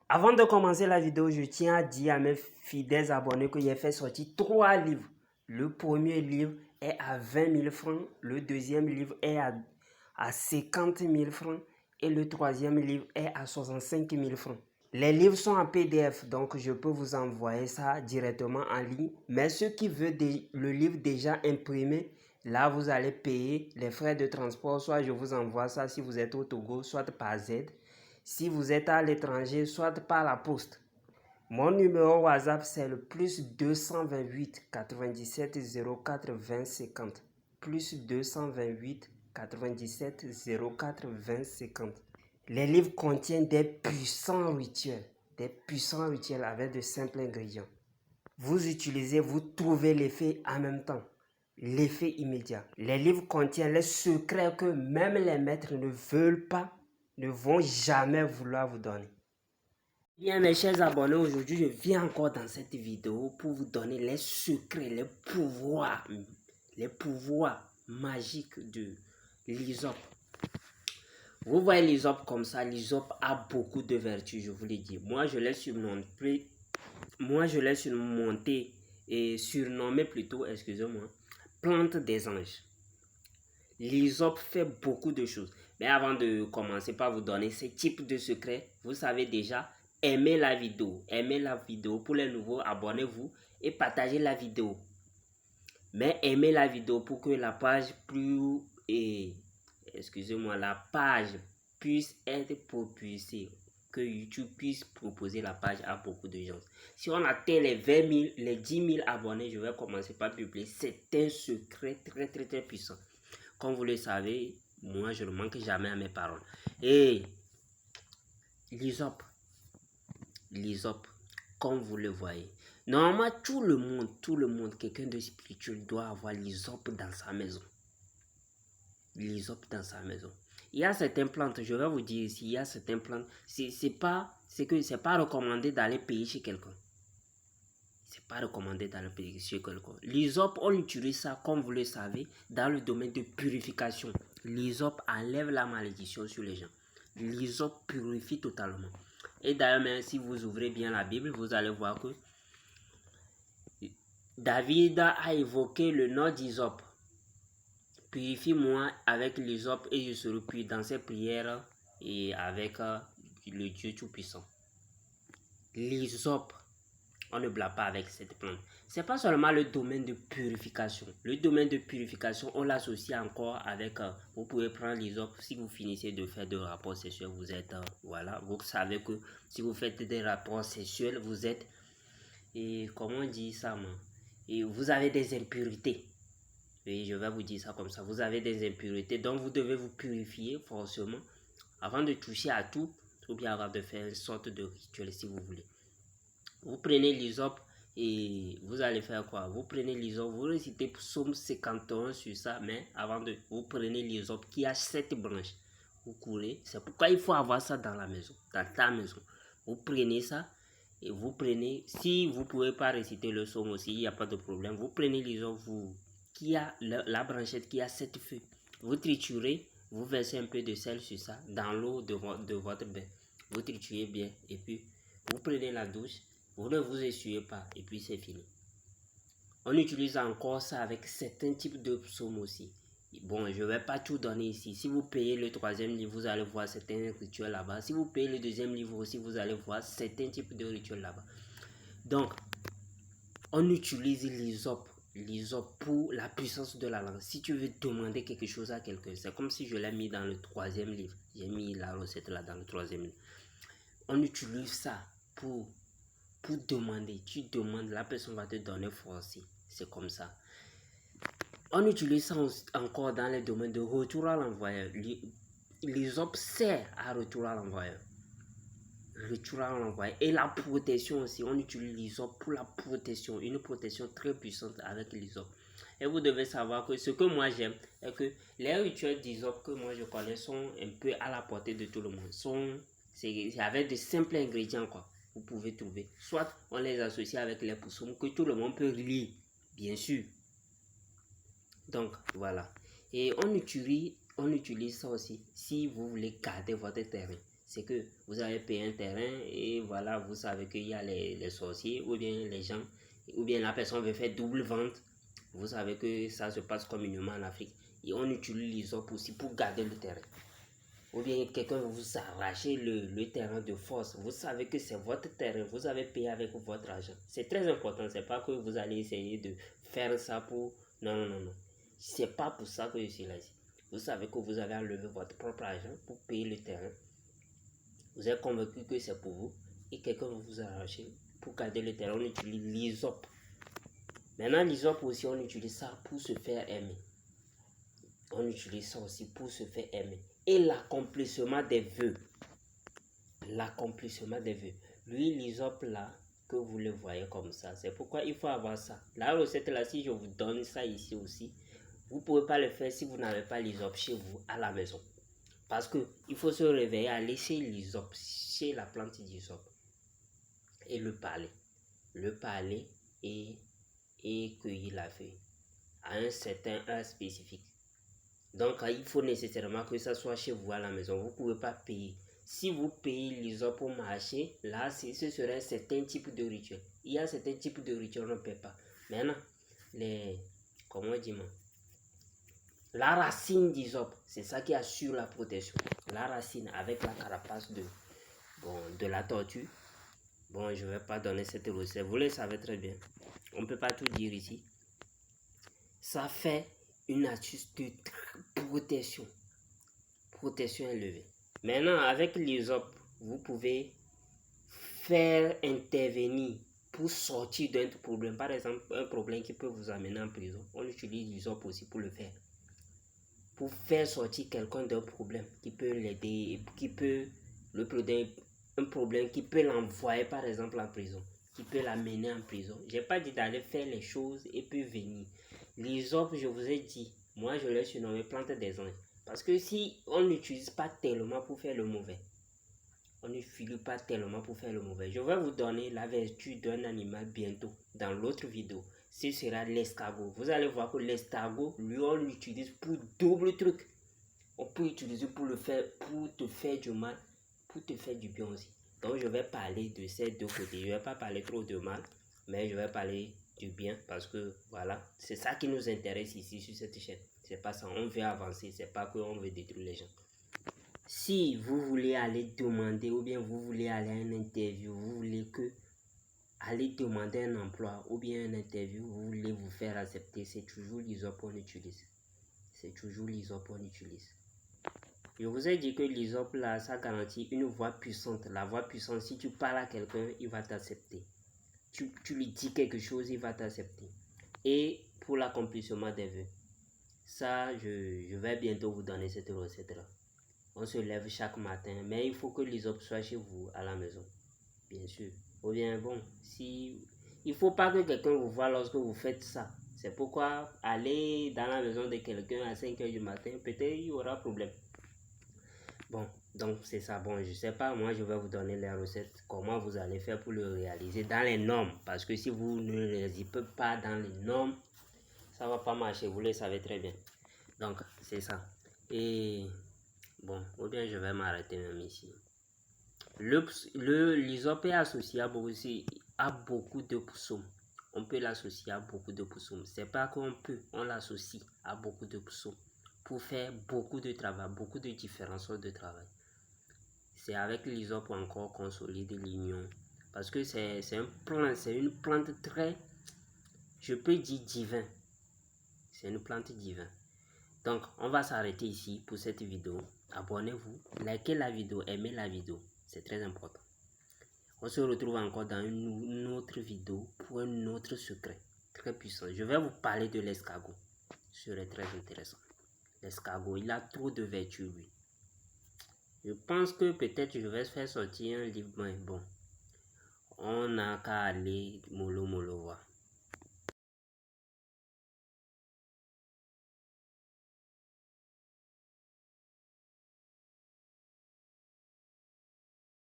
Avant de commencer la vidéo, je tiens à dire à mes fidèles abonnés que j'ai fait sortir 3 livres. Le premier livre est à 20 000 francs, le deuxième livre est à 50 000 francs et le troisième livre est à 65 000 francs. Les livres sont en PDF, donc je peux vous envoyer ça directement en ligne. Mais ceux qui veulent le livre déjà imprimé, là vous allez payer les frais de transport. Soit je vous envoie ça si vous êtes au Togo, soit par Z. Si vous êtes à l'étranger, soit par la poste. Mon numéro WhatsApp, c'est le plus 228 97 04 20 50. Plus 228 97 04 20 50. Les livres contiennent des puissants rituels avec de simples ingrédients. Vous utilisez, vous trouvez l'effet en même temps, l'effet immédiat. Les livres contiennent les secrets que même les maîtres ne veulent pas, ne vont jamais vouloir vous donner. Bien mes chers abonnés, aujourd'hui je viens encore dans cette vidéo pour vous donner les secrets, les pouvoirs magiques de l'hysope. Vous voyez l'hysope comme ça, l'hysope a beaucoup de vertus, je vous l'ai dit. Moi je l'ai surnommé plutôt, excusez-moi, plante des anges. L'hysope fait beaucoup de choses. Mais avant de commencer par vous donner ces types de secrets, vous savez déjà, aimez la vidéo. Aimez la vidéo. Pour les nouveaux, abonnez-vous et partagez la vidéo. Mais aimez la vidéo pour que la page la page puisse être propulsée. Que YouTube puisse proposer la page à beaucoup de gens. Si on atteint les 20 000, les 10 000 abonnés, je vais commencer par publier. C'est un secret très puissant. Comme vous le savez, moi je ne manque jamais à mes paroles. Et l'hysope, comme vous le voyez, normalement tout le monde, quelqu'un de spirituel doit avoir l'hysope dans sa maison. L'hysope dans sa maison. Il y a certaines plantes, je vais vous dire ici, il y a certaines plantes, c'est pas recommandé d'aller payer chez quelqu'un. C'est pas recommandé dans le pays chez quelqu'un. L'hysope, on utilise ça, comme vous le savez, dans le domaine de purification. L'hysope enlève la malédiction sur les gens. L'hysope purifie totalement. Et d'ailleurs, même si vous ouvrez bien la Bible, vous allez voir que David a évoqué le nom d'hysope. Purifie-moi avec l'hysope et je serai pur dans ses prières et avec le Dieu Tout-Puissant. L'hysope, on ne blague pas avec cette plante. C'est pas seulement le domaine de purification. Le domaine de purification, on l'associe encore avec, vous pouvez prendre l'hysope si vous finissez de faire des rapports sexuels, vous êtes, voilà, vous savez que si vous faites des rapports sexuels, vous êtes, et comment on dit ça, et vous avez des impuretés. Oui, je vais vous dire ça comme ça. Vous avez des impuretés, donc vous devez vous purifier forcément avant de toucher à tout, ou bien avant de faire une sorte de rituel si vous voulez. Vous prenez l'hysope et vous allez faire quoi? Vous prenez l'hysope, vous récitez Psaume 51 sur ça, mais avant de, vous prenez l'hysope qui a 7 branches. Vous courez, c'est pourquoi il faut avoir ça dans la maison, dans ta maison. Vous prenez ça et vous prenez, si vous ne pouvez pas réciter le psaume aussi, il n'y a pas de problème. Vous prenez l'hysope qui a la branchette qui a 7 feuilles. Vous triturez, vous versez un peu de sel sur ça, dans l'eau de votre bain. Vous triturez bien et puis vous prenez la douche. Vous ne vous essuyez pas et puis c'est fini. On utilise encore ça avec certains types de psaumes aussi. Bon, je ne vais pas tout donner ici. Si vous payez le troisième livre, vous allez voir certains rituels là-bas. Si vous payez le deuxième livre aussi, vous allez voir certains types de rituels là-bas. Donc, on utilise l'hysope pour la puissance de la langue. Si tu veux demander quelque chose à quelqu'un, c'est comme si je l'ai mis dans le troisième livre. J'ai mis la recette là dans le troisième livre. On utilise ça pour demander. Tu demandes, la personne va te donner force. C'est comme ça. On utilise ça encore dans les domaines de retour à l'envoyeur. L'hysope sert à retour à l'envoyeur. Et la protection aussi. On utilise l'hysope pour la protection. Une protection très puissante avec l'hysope. Et vous devez savoir que ce que moi j'aime est que les rituels d'hysope que moi je connais sont un peu à la portée de tout le monde. C'est avec de simples ingrédients quoi. Vous pouvez trouver. Soit on les associe avec les psaumes que tout le monde peut lire, bien sûr. Donc voilà. Et on utilise ça aussi si vous voulez garder votre terrain. C'est que vous avez payé un terrain et voilà, vous savez qu'il y a les sorciers ou bien les gens, ou bien la personne veut faire double vente. Vous savez que ça se passe communément en Afrique. Et on utilise l'ISOP aussi pour garder le terrain. Ou bien quelqu'un veut vous arracher le terrain de force. Vous savez que c'est votre terrain. Vous avez payé avec votre argent. C'est très important. C'est pas que vous allez essayer de faire ça pour... Non, non, non, non. C'est pas pour ça que je suis là ici. Vous savez que vous avez enlevé votre propre argent pour payer le terrain. Vous êtes convaincu que c'est pour vous. Et quelqu'un veut vous arracher pour garder le terrain. On utilise l'ISOP. Maintenant, l'ISOP aussi, on utilise ça pour se faire aimer. On utilise ça aussi pour se faire aimer. Et l'accomplissement des vœux. L'accomplissement des vœux. Lui, l'ISOP là, que vous le voyez comme ça. C'est pourquoi il faut avoir ça. La recette là, si je vous donne ça ici aussi, vous ne pouvez pas le faire si vous n'avez pas l'ISOP chez vous, à la maison. Parce qu'il faut se réveiller à laisser l'ISOP chez la plante d'ISOP. Et le parler. Le parler et cueillir la feuille. À un certain heure spécifique. Donc, il faut nécessairement que ça soit chez vous à la maison. Vous ne pouvez pas payer. Si vous payez l'ISOP au marché, là, ce serait un certain type de rituel. Il y a certains types de rituels, on ne paie pas. Maintenant, comment dire, la racine d'ISOP, c'est ça qui assure la protection. La racine avec la carapace de la tortue. Bon, je ne vais pas donner cette recette. Vous le savez très bien. On ne peut pas tout dire ici. Ça fait une astuce de protection. Protection élevée. Maintenant, avec l'ISOP, vous pouvez faire intervenir pour sortir d'un problème. Par exemple, un problème qui peut vous amener en prison. On utilise l'ISOP aussi pour le faire. Pour faire sortir quelqu'un d'un problème qui peut l'aider, un problème qui peut l'envoyer par exemple en prison, qui peut l'amener en prison. Je n'ai pas dit d'aller faire les choses et puis venir. L'ISOP, je vous ai dit, moi je l'ai surnommé plante des anges. Parce que si on n'utilise pas tellement pour faire le mauvais, on n'utilise pas tellement pour faire le mauvais. Je vais vous donner la vertu d'un animal bientôt dans l'autre vidéo. Ce sera l'escargot. Vous allez voir que l'escargot, lui, on l'utilise pour double truc. On peut l'utiliser pour te faire du mal, pour te faire du bien aussi. Donc je vais parler de ces deux côtés. Je ne vais pas parler trop de mal, mais je vais parler du bien parce que voilà, c'est ça qui nous intéresse ici sur cette chaîne. C'est pas ça, on veut avancer, c'est pas qu'on veut détruire les gens. Si vous voulez aller demander ou bien vous voulez aller à une interview, vous voulez aller demander un emploi ou bien une interview, vous voulez vous faire accepter, c'est toujours l'ISOP qu'on utilise. C'est toujours l'ISOP qu'on utilise. Je vous ai dit que l'ISOP là, ça garantit une voix puissante. La voix puissante, si tu parles à quelqu'un, il va t'accepter. Tu lui dis quelque chose, il va t'accepter. Et pour l'accomplissement des vœux, ça, je vais bientôt vous donner cette recette-là. On se lève chaque matin, mais il faut que l'ISOP soit chez vous à la maison, bien sûr. Ou bien, bon, il ne faut pas que quelqu'un vous voie lorsque vous faites ça. C'est pourquoi aller dans la maison de quelqu'un à 5 h du matin, peut-être il y aura problème. Bon, donc c'est ça. Bon, je sais pas, moi je vais vous donner les recettes, comment vous allez faire pour le réaliser dans les normes. Parce que si vous ne le réalisez pas dans les normes, ça va pas marcher, vous le savez très bien. Donc, c'est ça. Et bon, ou bien je vais m'arrêter même ici. L'ISOP est associé à beaucoup de psaumes. On peut l'associer à beaucoup de psaumes. C'est pas qu'on peut, on l'associe à beaucoup de psaumes pour faire beaucoup de travail, beaucoup de différentes sortes de travail. C'est avec l'ISOP encore consolide l'union. Parce que c'est une plante très, je peux dire divin. C'est une plante divine. Donc, on va s'arrêter ici pour cette vidéo. Abonnez-vous, likez la vidéo, aimez la vidéo. C'est très important. On se retrouve encore dans une autre vidéo pour un autre secret très puissant. Je vais vous parler de l'escargot. Ce serait très intéressant. L'escargot, il a trop de vertus, lui. Je pense que peut-être je vais faire sortir un livre, mais bon. On n'a qu'à aller mollo voir.